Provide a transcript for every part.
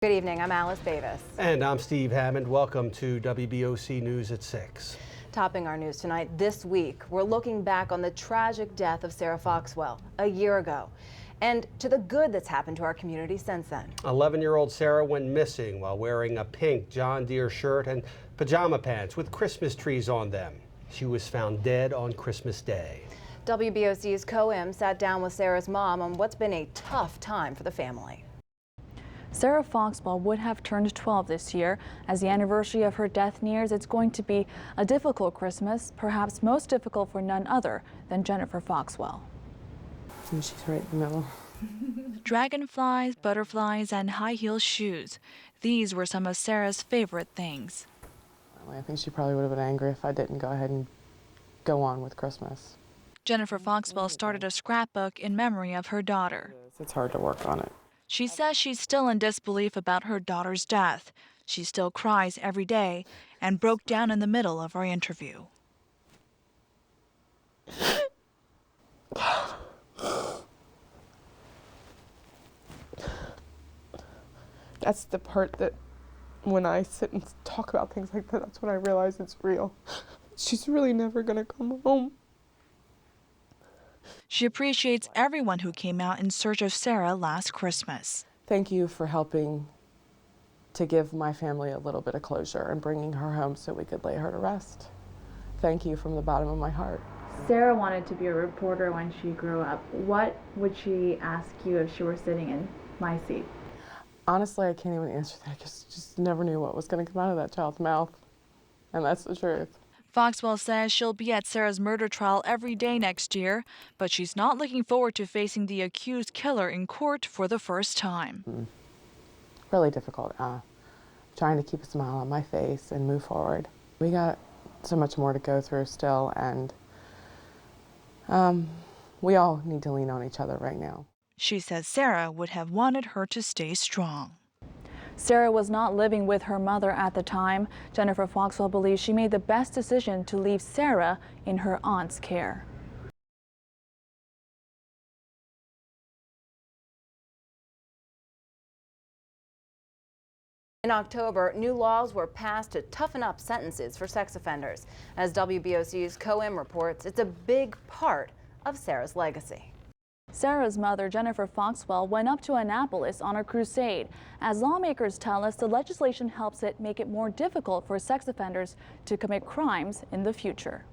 Good evening, I'm Alice Davis. And I'm Steve Hammond. Welcome to WBOC News at 6. Topping our news tonight, this week, we're looking back on the tragic death of Sarah Foxwell a year ago and to the good that's happened to our community since then. 11-year-old Sarah went missing while wearing a pink John Deere shirt and pajama pants with Christmas trees on them. She was found dead on Christmas Day. WBOC's Co-Im sat down with Sarah's mom on what's been a tough time for the family. Sarah Foxwell would have turned 12 this year. As the anniversary of her death nears, it's going to be a difficult Christmas, perhaps most difficult for none other than Jennifer Foxwell. And she's right in the middle. Dragonflies, butterflies, and high-heel shoes. These were some of Sarah's favorite things. I think she probably would have been angry if I didn't go ahead and go on with Christmas. Jennifer Foxwell started a scrapbook in memory of her daughter. It's hard to work on it. She says she's still in disbelief about her daughter's death. She still cries every day and broke down in the middle of our interview. That's the part that when I sit and talk about things like that, that's when I realize it's real. She's really never gonna come home. She appreciates everyone who came out in search of Sarah last Christmas. Thank you for helping to give my family a little bit of closure and bringing her home so we could lay her to rest. Thank you from the bottom of my heart. Sarah wanted to be a reporter when she grew up. What would she ask you if she were sitting in my seat? Honestly, I can't even answer that because I just never knew what was going to come out of that child's mouth. And that's the truth. Foxwell says she'll be at Sarah's murder trial every day next year, but she's not looking forward to facing the accused killer in court for the first time. Really difficult. Trying to keep a smile on my face and move forward. We got so much more to go through still, and we all need to lean on each other right now. She says Sarah would have wanted her to stay strong. Sarah was not living with her mother at the time. Jennifer Foxwell believes she made the best decision to leave Sarah in her aunt's care. In October, new laws were passed to toughen up sentences for sex offenders. As WBOC's Co-Im reports, it's a big part of Sarah's legacy. Sarah's mother, Jennifer Foxwell, went up to Annapolis on a crusade. As lawmakers tell us, the legislation helps it make it more difficult for sex offenders to commit crimes in the future.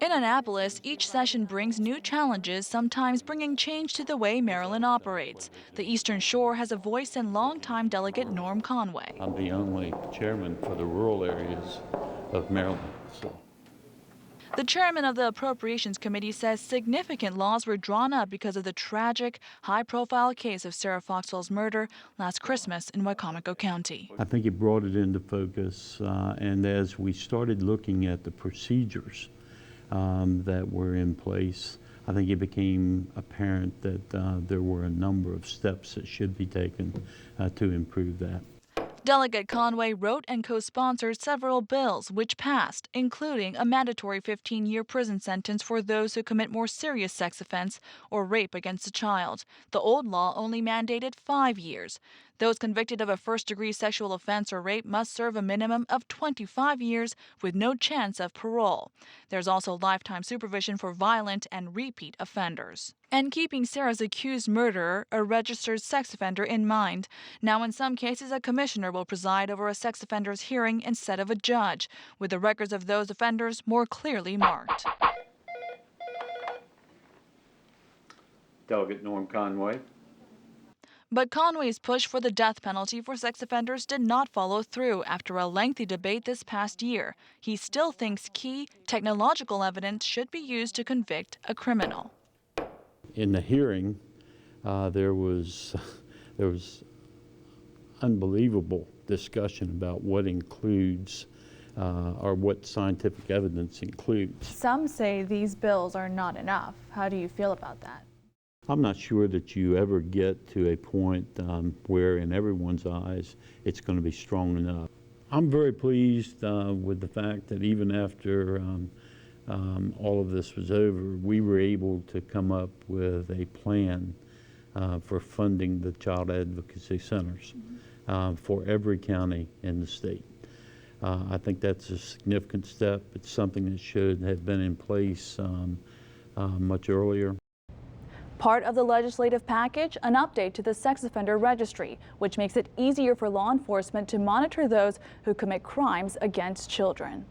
In Annapolis, each session brings new challenges, sometimes bringing change to the way Maryland operates. The Eastern Shore has a voice in longtime Delegate Norm Conway. I'm the only chairman for the rural areas of Maryland. The chairman of the Appropriations Committee says significant laws were drawn up because of the tragic, high-profile case of Sarah Foxwell's murder last Christmas in Wicomico County. I think it brought it into focus, and as we started looking at the procedures that were in place, I think it became apparent that there were a number of steps that should be taken to improve that. Delegate Conway wrote and co-sponsored several bills which passed, including a mandatory 15-year prison sentence for those who commit more serious sex offense or rape against a child. The old law only mandated 5 years. Those convicted of a first-degree sexual offense or rape must serve a minimum of 25 years with no chance of parole. There's also lifetime supervision for violent and repeat offenders. And keeping Sarah's accused murderer, a registered sex offender, in mind. Now, in some cases, a commissioner will preside over a sex offender's hearing instead of a judge, with the records of those offenders more clearly marked. Delegate Norm Conway. But Conway's push for the death penalty for sex offenders did not follow through after a lengthy debate this past year. He still thinks key technological evidence should be used to convict a criminal. In the hearing, there was unbelievable discussion about what includes or what scientific evidence includes. Some say these bills are not enough. How do you feel about that? I'm not sure that you ever get to a point where in everyone's eyes it's going to be strong enough. I'm very pleased with the fact that even after all of this was over, we were able to come up with a plan for funding the child advocacy centers for every county in the state. I think that's a significant step. It's something that should have been in place much earlier. Part of the legislative package, an update to the sex offender registry, which makes it easier for law enforcement to monitor those who commit crimes against children.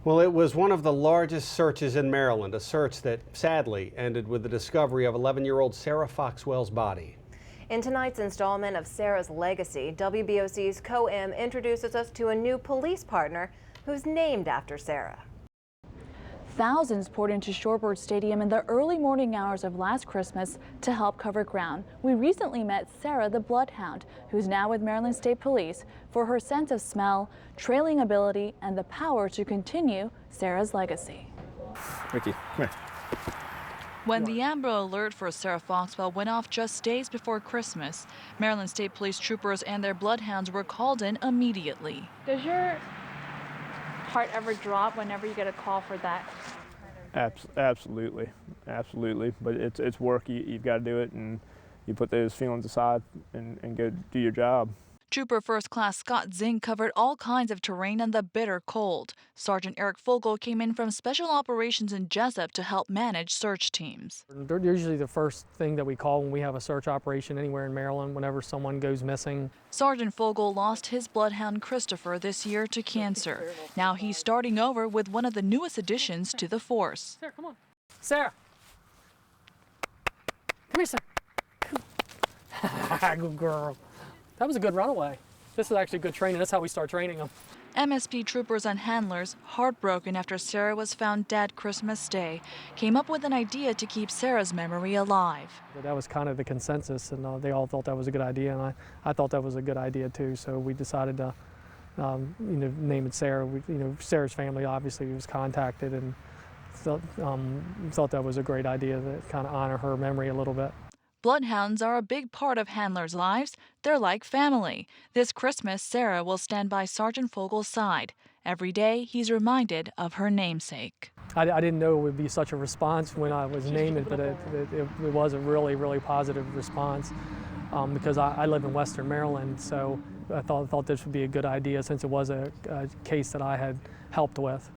Well, it was one of the largest searches in Maryland, a search that sadly ended with the discovery of 11-year-old Sarah Foxwell's body. In tonight's installment of Sarah's Legacy, WBOC's Co-Am introduces us to a new police partner who's named after Sarah. Thousands poured into Shorebird Stadium in the early morning hours of last Christmas to help cover ground. We recently met Sarah the Bloodhound, who's now with Maryland State Police, for her sense of smell, trailing ability, and the power to continue Sarah's legacy. Ricky, come here. When the Amber Alert for Sarah Foxwell went off just days before Christmas, Maryland State Police troopers and their bloodhounds were called in immediately. Does your heart ever drop whenever you get a call for that? Absolutely. But it's work. You've got to do it, and you put those feelings aside and go do your job. Trooper First Class Scott Zink covered all kinds of terrain in the bitter cold. Sergeant Eric Fogel came in from Special Operations in Jessup to help manage search teams. They're usually the first thing that we call when we have a search operation anywhere in Maryland, whenever someone goes missing. Sergeant Fogel lost his bloodhound Christopher this year to cancer. Now he's starting over with one of the newest additions to the force. Sarah, come on. Sarah! Come here, Sarah. Good girl. That was a good runaway. This is actually good training. That's how we start training them. MSP troopers and handlers, heartbroken after Sarah was found dead Christmas Day, came up with an idea to keep Sarah's memory alive. That was kind of the consensus, and they all thought that was a good idea, and I thought that was a good idea too. So we decided to, name it Sarah. Sarah's family obviously was contacted, and thought that was a great idea to kind of honor her memory a little bit. Bloodhounds are a big part of handlers' lives. They're like family. This Christmas, Sarah will stand by Sergeant Fogel's side. Every day, he's reminded of her namesake. I didn't know it would be such a response when I was naming it, but it was a really, really positive response because I live in Western Maryland, so I thought this would be a good idea since it was a case that I had helped with.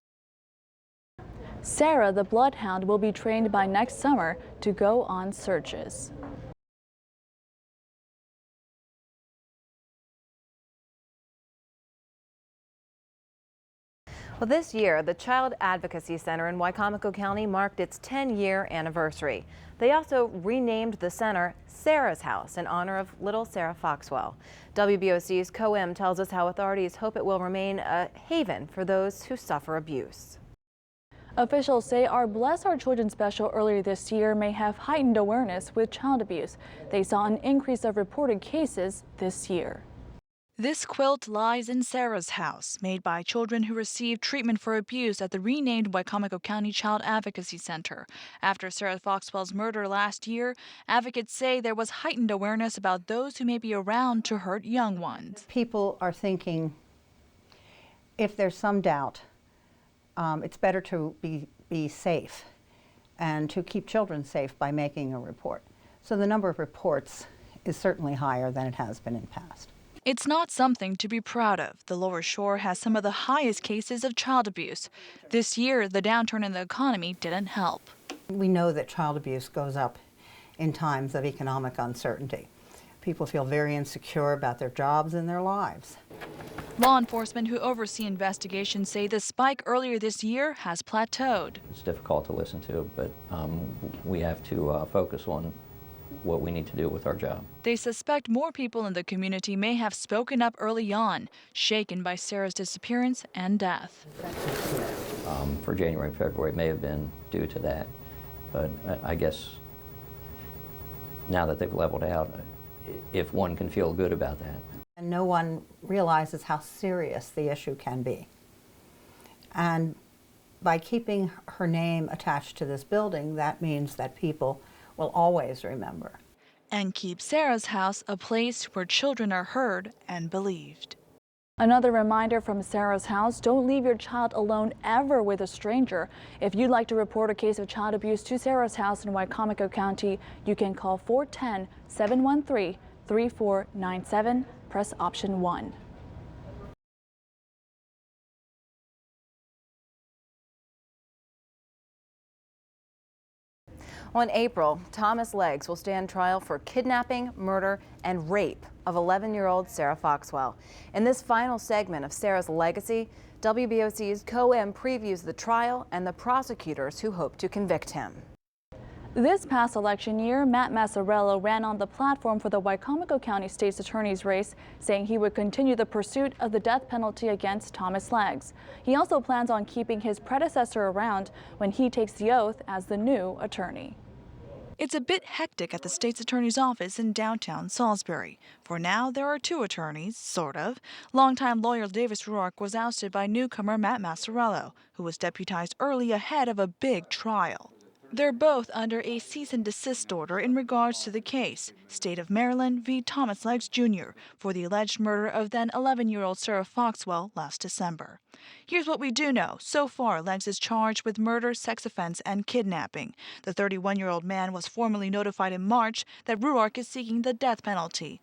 Sarah the Bloodhound will be trained by next summer to go on searches. Well, this year, the Child Advocacy Center in Wicomico County marked its 10-year anniversary. They also renamed the center Sarah's House in honor of little Sarah Foxwell. WBOC's Co-Am tells us how authorities hope it will remain a haven for those who suffer abuse. Officials say our Bless Our Children special earlier this year may have heightened awareness with child abuse. They saw an increase of reported cases this year. This quilt lies in Sarah's house, made by children who received treatment for abuse at the renamed Wicomico County Child Advocacy Center. After Sarah Foxwell's murder last year, advocates say there was heightened awareness about those who may be around to hurt young ones. People are thinking if there's some doubt, it's better to be safe and to keep children safe by making a report. So the number of reports is certainly higher than it has been in the past. It's not something to be proud of. The Lower Shore has some of the highest cases of child abuse. This year, the downturn in the economy didn't help. We know that child abuse goes up in times of economic uncertainty. People feel very insecure about their jobs and their lives. Law enforcement who oversee investigations say the spike earlier this year has plateaued. It's difficult to listen to, but we have to focus on what we need to do with our job. They suspect more people in the community may have spoken up early on, shaken by Sarah's disappearance and death. For January and February, it may have been due to that, but I guess now that they've leveled out, if one can feel good about that. And no one realizes how serious the issue can be. And by keeping her name attached to this building, that means that people will always remember. And keep Sarah's house a place where children are heard and believed. Another reminder from Sarah's House, don't leave your child alone ever with a stranger. If you'd like to report a case of child abuse to Sarah's House in Wicomico County, you can call 410-713-3497, press option 1. On April, Thomas Leggs will stand trial for kidnapping, murder, and rape of 11-year-old Sarah Foxwell. In this final segment of Sarah's legacy, WBOC's Co-Em previews the trial and the prosecutors who hope to convict him. This past election year, Matt Massarello ran on the platform for the Wicomico County State's Attorney's race, saying he would continue the pursuit of the death penalty against Thomas Leggs. He also plans on keeping his predecessor around when he takes the oath as the new attorney. It's a bit hectic at the state's attorney's office in downtown Salisbury. For now, there are two attorneys, sort of. Longtime lawyer Davis Ruark was ousted by newcomer Matt Massarello, who was deputized early ahead of a big trial. They're both under a cease and desist order in regards to the case, State of Maryland v. Thomas Leggs Jr., for the alleged murder of then 11-year-old Sarah Foxwell last December. Here's what we do know. So far, Leggs is charged with murder, sex offense, and kidnapping. The 31-year-old man was formally notified in March that Ruark is seeking the death penalty.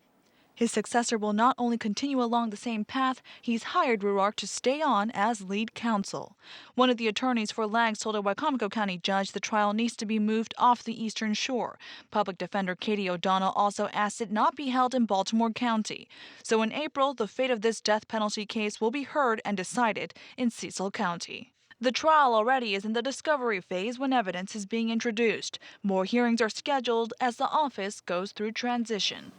His successor will not only continue along the same path, he's hired Ruark to stay on as lead counsel. One of the attorneys for Leggs told a Wicomico County judge the trial needs to be moved off the Eastern Shore. Public Defender Katie O'Donnell also asked it not be held in Baltimore County. So in April, the fate of this death penalty case will be heard and decided in Cecil County. The trial already is in the discovery phase when evidence is being introduced. More hearings are scheduled as the office goes through transition.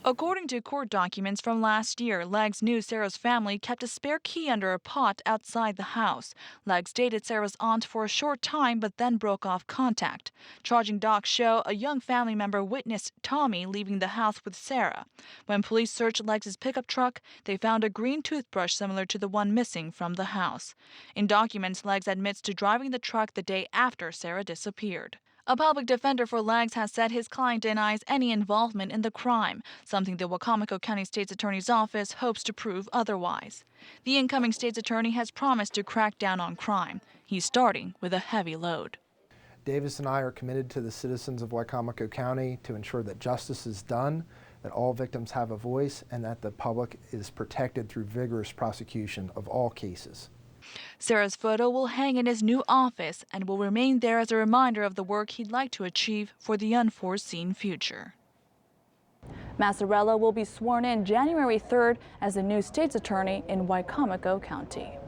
According to court documents from last year, Leggs knew Sarah's family kept a spare key under a pot outside the house. Leggs dated Sarah's aunt for a short time but then broke off contact. Charging docs show a young family member witnessed Tommy leaving the house with Sarah. When police searched Leggs' pickup truck, they found a green toothbrush similar to the one missing from the house. In documents, Leggs admits to driving the truck the day after Sarah disappeared. A public defender for Leggs has said his client denies any involvement in the crime, something the Wicomico County State's Attorney's Office hopes to prove otherwise. The incoming state's attorney has promised to crack down on crime. He's starting with a heavy load. Davis and I are committed to the citizens of Wicomico County to ensure that justice is done, that all victims have a voice, and that the public is protected through vigorous prosecution of all cases. Sarah's photo will hang in his new office and will remain there as a reminder of the work he'd like to achieve for the unforeseen future. Massarello will be sworn in January 3rd as the new state's attorney in Wicomico County.